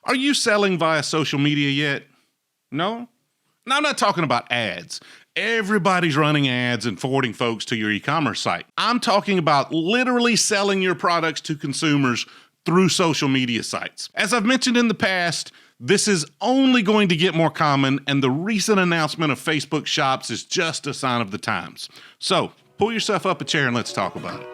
Are you selling via social media yet? No? Now, I'm not talking about ads. Everybody's running ads and forwarding folks to your e-commerce site. I'm talking about literally selling your products to consumers through social media sites. As I've mentioned in the past, this is only going to get more common, and the recent announcement of Facebook Shops is just a sign of the times. So, pull yourself up a chair and let's talk about it.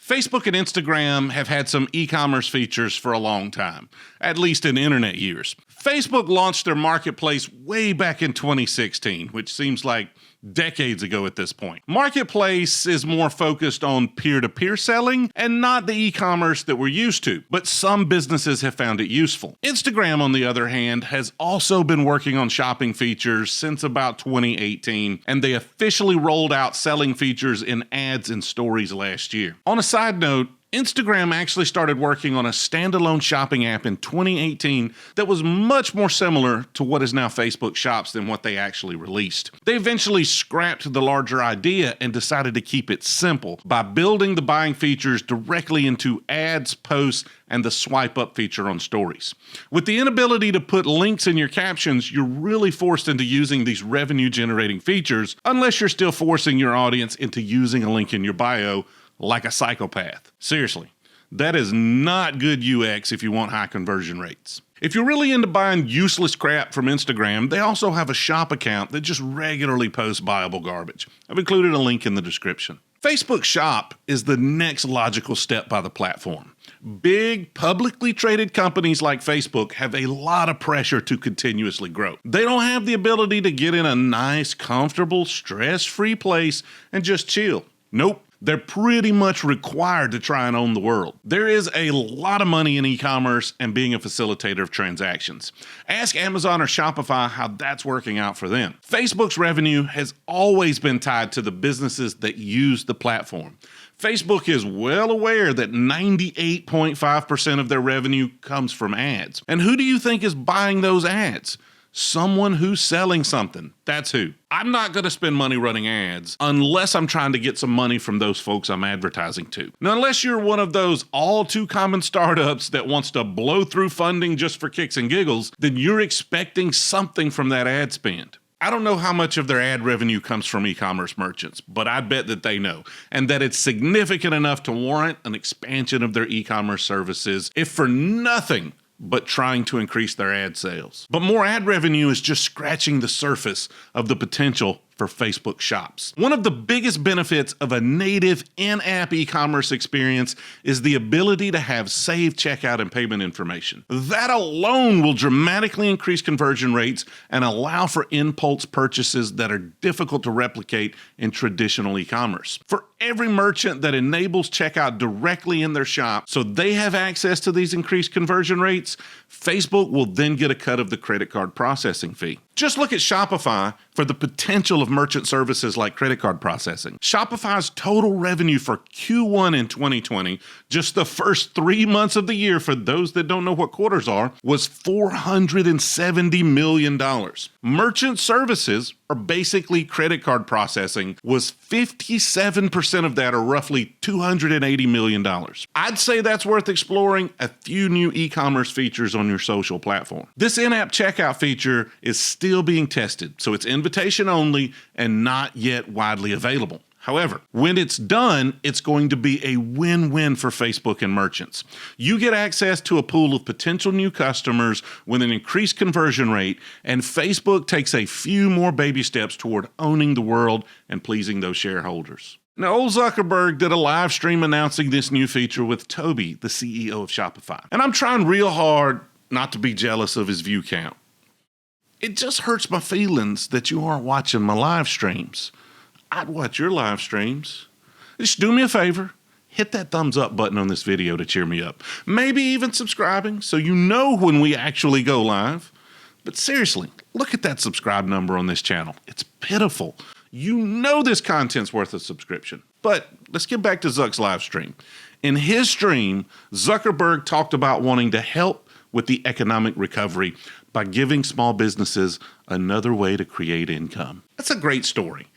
Facebook and Instagram have had some e-commerce features for a long time, at least in internet years. Facebook launched their marketplace way back in 2016, which seems like decades ago at this point. Marketplace is more focused on peer-to-peer selling and not the e-commerce that we're used to, but some businesses have found it useful. Instagram, on the other hand, has also been working on shopping features since about 2018, and they officially rolled out selling features in ads and stories last year. On a side note, Instagram actually started working on a standalone shopping app in 2018 that was much more similar to what is now Facebook Shops than what they actually released. They eventually scrapped the larger idea and decided to keep it simple by building the buying features directly into ads, posts, and the swipe up feature on stories. With the inability to put links in your captions, you're really forced into using these revenue generating features unless you're still forcing your audience into using a link in your bio like a psychopath. Seriously, that is not good UX if you want high conversion rates. If you're really into buying useless crap from Instagram, they also have a shop account that just regularly posts buyable garbage. I've included a link in the description. Facebook Shop is the next logical step by the platform. Big, publicly traded companies like Facebook have a lot of pressure to continuously grow. They don't have the ability to get in a nice, comfortable, stress-free place and just chill. Nope. They're pretty much required to try and own the world. There is a lot of money in e-commerce and being a facilitator of transactions. Ask Amazon or Shopify how that's working out for them. Facebook's revenue has always been tied to the businesses that use the platform. Facebook is well aware that 98.5% of their revenue comes from ads. And who do you think is buying those ads? Someone who's selling something. That's who. I'm not going to spend money running ads unless I'm trying to get some money from those folks I'm advertising to. Now, unless you're one of those all too common startups that wants to blow through funding just for kicks and giggles, then you're expecting something from that ad spend. I don't know how much of their ad revenue comes from e-commerce merchants, but I bet that they know, and that it's significant enough to warrant an expansion of their e-commerce services, if for nothing but trying to increase their ad sales. But more ad revenue is just scratching the surface of the potential for Facebook Shops. One of the biggest benefits of a native in-app e-commerce experience is the ability to have saved checkout and payment information. That alone will dramatically increase conversion rates and allow for impulse purchases that are difficult to replicate in traditional e-commerce. For every merchant that enables checkout directly in their shop so they have access to these increased conversion rates, Facebook will then get a cut of the credit card processing fee. Just look at Shopify for the potential of merchant services like credit card processing. Shopify's total revenue for Q1 in 2020, just the first 3 months of the year for those that don't know what quarters are, was $470 million. Merchant services, or basically credit card processing, was 57% of that, or roughly $280 million. I'd say that's worth exploring a few new e-commerce features on your social platform. This in-app checkout feature is still being tested, so it's invitation only and not yet widely available. However, when it's done, it's going to be a win-win for Facebook and merchants. You get access to a pool of potential new customers with an increased conversion rate, and Facebook takes a few more baby steps toward owning the world and pleasing those shareholders. Now, old Zuckerberg did a live stream announcing this new feature with Toby, the CEO of Shopify. And I'm trying real hard not to be jealous of his view count. It just hurts my feelings that you aren't watching my live streams. I'd watch your live streams. Just do me a favor. Hit that thumbs up button on this video to cheer me up. Maybe even subscribing so you know when we actually go live. But seriously, look at that subscribe number on this channel. It's pitiful. You know this content's worth a subscription. But let's get back to Zuck's live stream. In his stream, Zuckerberg talked about wanting to help with the economic recovery by giving small businesses another way to create income. That's a great story.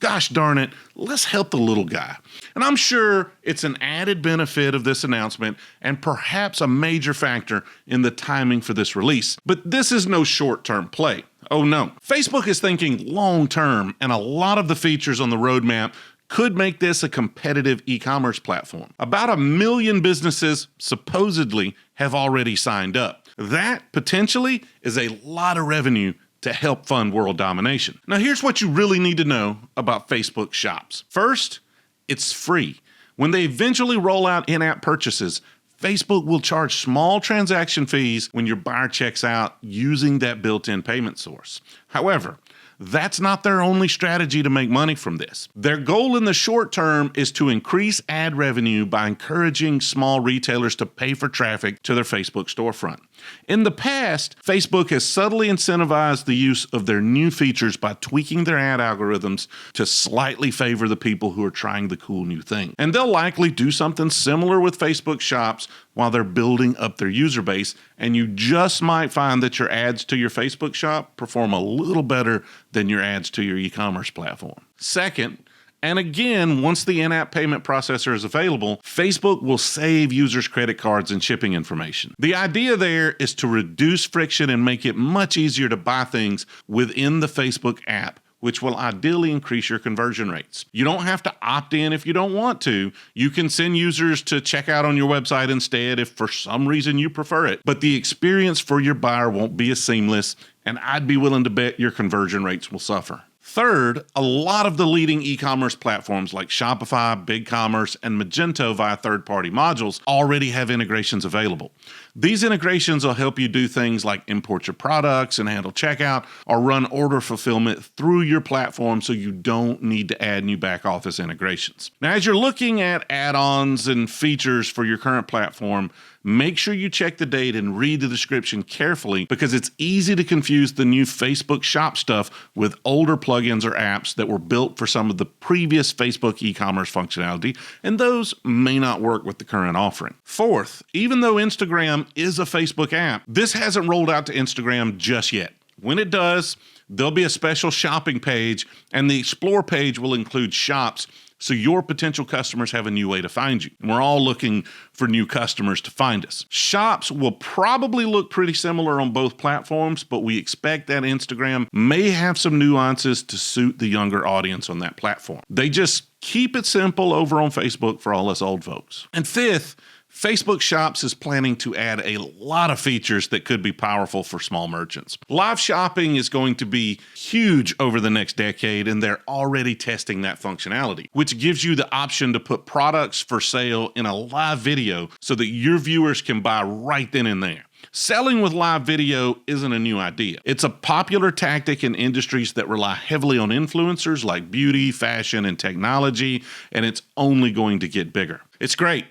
Gosh darn it, let's help the little guy. And I'm sure it's an added benefit of this announcement and perhaps a major factor in the timing for this release. But this is no short-term play. Oh no. Facebook is thinking long-term, and a lot of the features on the roadmap could make this a competitive e-commerce platform. About 1 million businesses supposedly have already signed up. That potentially is a lot of revenue to help fund world domination. Now here's what you really need to know about Facebook Shops. First, it's free. When they eventually roll out in-app purchases, Facebook will charge small transaction fees when your buyer checks out using that built-in payment source. However, that's not their only strategy to make money from this. Their goal in the short term is to increase ad revenue by encouraging small retailers to pay for traffic to their Facebook storefront. In the past, Facebook has subtly incentivized the use of their new features by tweaking their ad algorithms to slightly favor the people who are trying the cool new thing. And they'll likely do something similar with Facebook Shops while they're building up their user base, and you just might find that your ads to your Facebook shop perform a little better than your ads to your e-commerce platform. Second, and again, once the in-app payment processor is available, Facebook will save users' credit cards and shipping information. The idea there is to reduce friction and make it much easier to buy things within the Facebook app, which will ideally increase your conversion rates. You don't have to opt in if you don't want to. You can send users to check out on your website instead if for some reason you prefer it. But the experience for your buyer won't be as seamless, and I'd be willing to bet your conversion rates will suffer. Third, a lot of the leading e-commerce platforms like Shopify, BigCommerce, and Magento via third-party modules already have integrations available. These integrations will help you do things like import your products and handle checkout or run order fulfillment through your platform so you don't need to add new back-office integrations. Now, as you're looking at add-ons and features for your current platform, make sure you check the date and read the description carefully because it's easy to confuse the new Facebook Shop stuff with older plugins or apps that were built for some of the previous Facebook e-commerce functionality, and those may not work with the current offering. Fourth, even though Instagram is a Facebook app, this hasn't rolled out to Instagram just yet. When it does, there'll be a special shopping page, and the Explore page will include shops so your potential customers have a new way to find you. And we're all looking for new customers to find us. Shops will probably look pretty similar on both platforms, but we expect that Instagram may have some nuances to suit the younger audience on that platform. They just keep it simple over on Facebook for all us old folks. And fifth, Facebook Shops is planning to add a lot of features that could be powerful for small merchants. Live shopping is going to be huge over the next decade, and they're already testing that functionality, which gives you the option to put products for sale in a live video so that your viewers can buy right then and there. Selling with live video isn't a new idea. It's a popular tactic in industries that rely heavily on influencers like beauty, fashion, and technology, and it's only going to get bigger. It's great.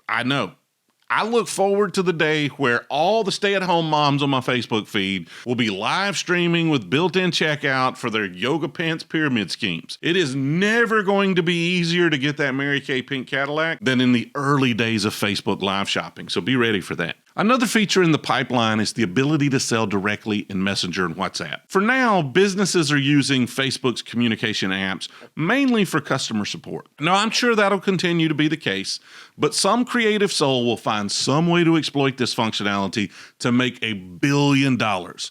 I know. I look forward to the day where all the stay-at-home moms on my Facebook feed will be live streaming with built-in checkout for their yoga pants pyramid schemes. It is never going to be easier to get that Mary Kay pink Cadillac than in the early days of Facebook live shopping, so be ready for that. Another feature in the pipeline is the ability to sell directly in Messenger and WhatsApp. For now, businesses are using Facebook's communication apps mainly for customer support. Now, I'm sure that'll continue to be the case, but some creative soul will find some way to exploit this functionality to make $1 billion.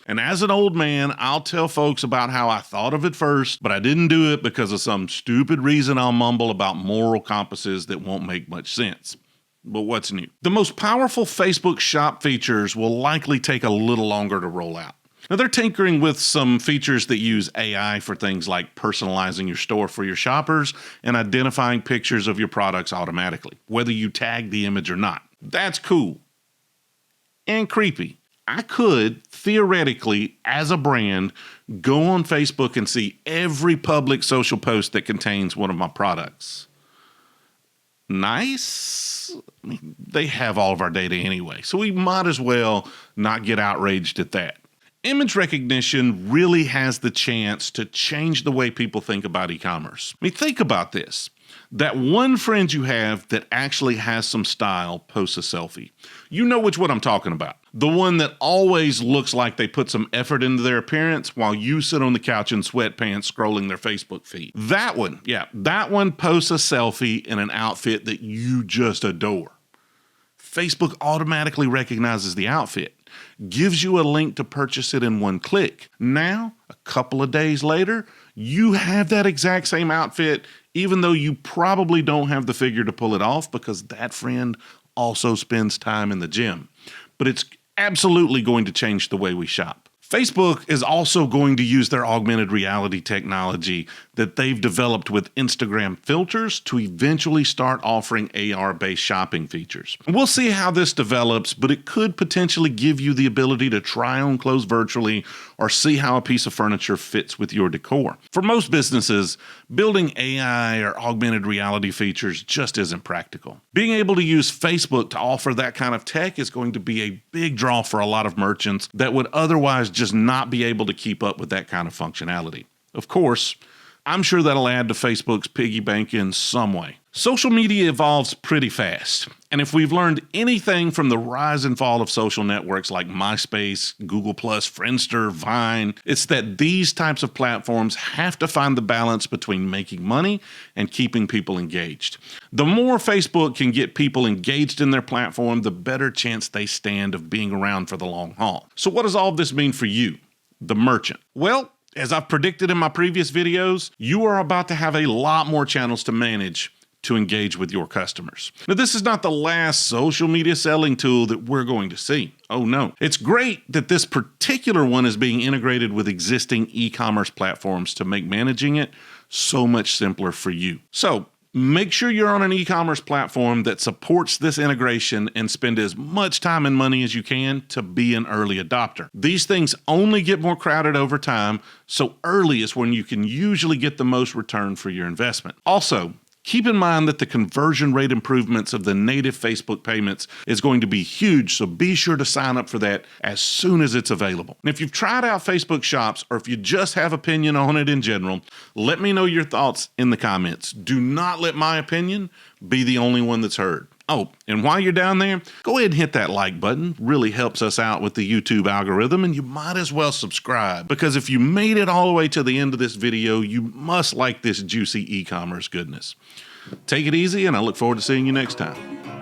And as an old man, I'll tell folks about how I thought of it first, but I didn't do it because of some stupid reason I'll mumble about moral compasses that won't make much sense. But what's new? The most powerful Facebook Shop features will likely take a little longer to roll out. Now, they're tinkering with some features that use AI for things like personalizing your store for your shoppers and identifying pictures of your products automatically, whether you tag the image or not. That's cool. And creepy. I could, theoretically, as a brand, go on Facebook and see every public social post that contains one of my products. Nice? I mean, they have all of our data anyway, so we might as well not get outraged at that. Image recognition really has the chance to change the way people think about e-commerce. I mean, think about this. That one friend you have that actually has some style posts a selfie. You know which one I'm talking about. The one that always looks like they put some effort into their appearance while you sit on the couch in sweatpants scrolling their Facebook feed. That one, that one posts a selfie in an outfit that you just adore. Facebook automatically recognizes the outfit, gives you a link to purchase it in one click. Now, a couple of days later, you have that exact same outfit, even though you probably don't have the figure to pull it off because that friend also spends time in the gym. But it's absolutely going to change the way we shop. Facebook is also going to use their augmented reality technology that they've developed with Instagram filters to eventually start offering AR-based shopping features. We'll see how this develops, but it could potentially give you the ability to try on clothes virtually or see how a piece of furniture fits with your decor. For most businesses, building AI or augmented reality features just isn't practical. Being able to use Facebook to offer that kind of tech is going to be a big draw for a lot of merchants that would otherwise just not be able to keep up with that kind of functionality. Of course, I'm sure that'll add to Facebook's piggy bank in some way. Social media evolves pretty fast, and if we've learned anything from the rise and fall of social networks like MySpace, Google+, Friendster, Vine, it's that these types of platforms have to find the balance between making money and keeping people engaged. The more Facebook can get people engaged in their platform, the better chance they stand of being around for the long haul. So what does all of this mean for you, the merchant? Well, as I've predicted in my previous videos, you are about to have a lot more channels to manage to engage with your customers. Now, this is not the last social media selling tool that we're going to see. Oh no. It's great that this particular one is being integrated with existing e-commerce platforms to make managing it so much simpler for you. So, make sure you're on an e-commerce platform that supports this integration and spend as much time and money as you can to be an early adopter. These things only get more crowded over time, so early is when you can usually get the most return for your investment. Also, keep in mind that the conversion rate improvements of the native Facebook payments is going to be huge, so be sure to sign up for that as soon as it's available. And if you've tried out Facebook Shops, or if you just have opinion on it in general, let me know your thoughts in the comments. Do not let my opinion be the only one that's heard. Oh, and while you're down there, go ahead and hit that like button. Really helps us out with the YouTube algorithm, and you might as well subscribe, because if you made it all the way to the end of this video, you must like this juicy e-commerce goodness. Take it easy, and I look forward to seeing you next time.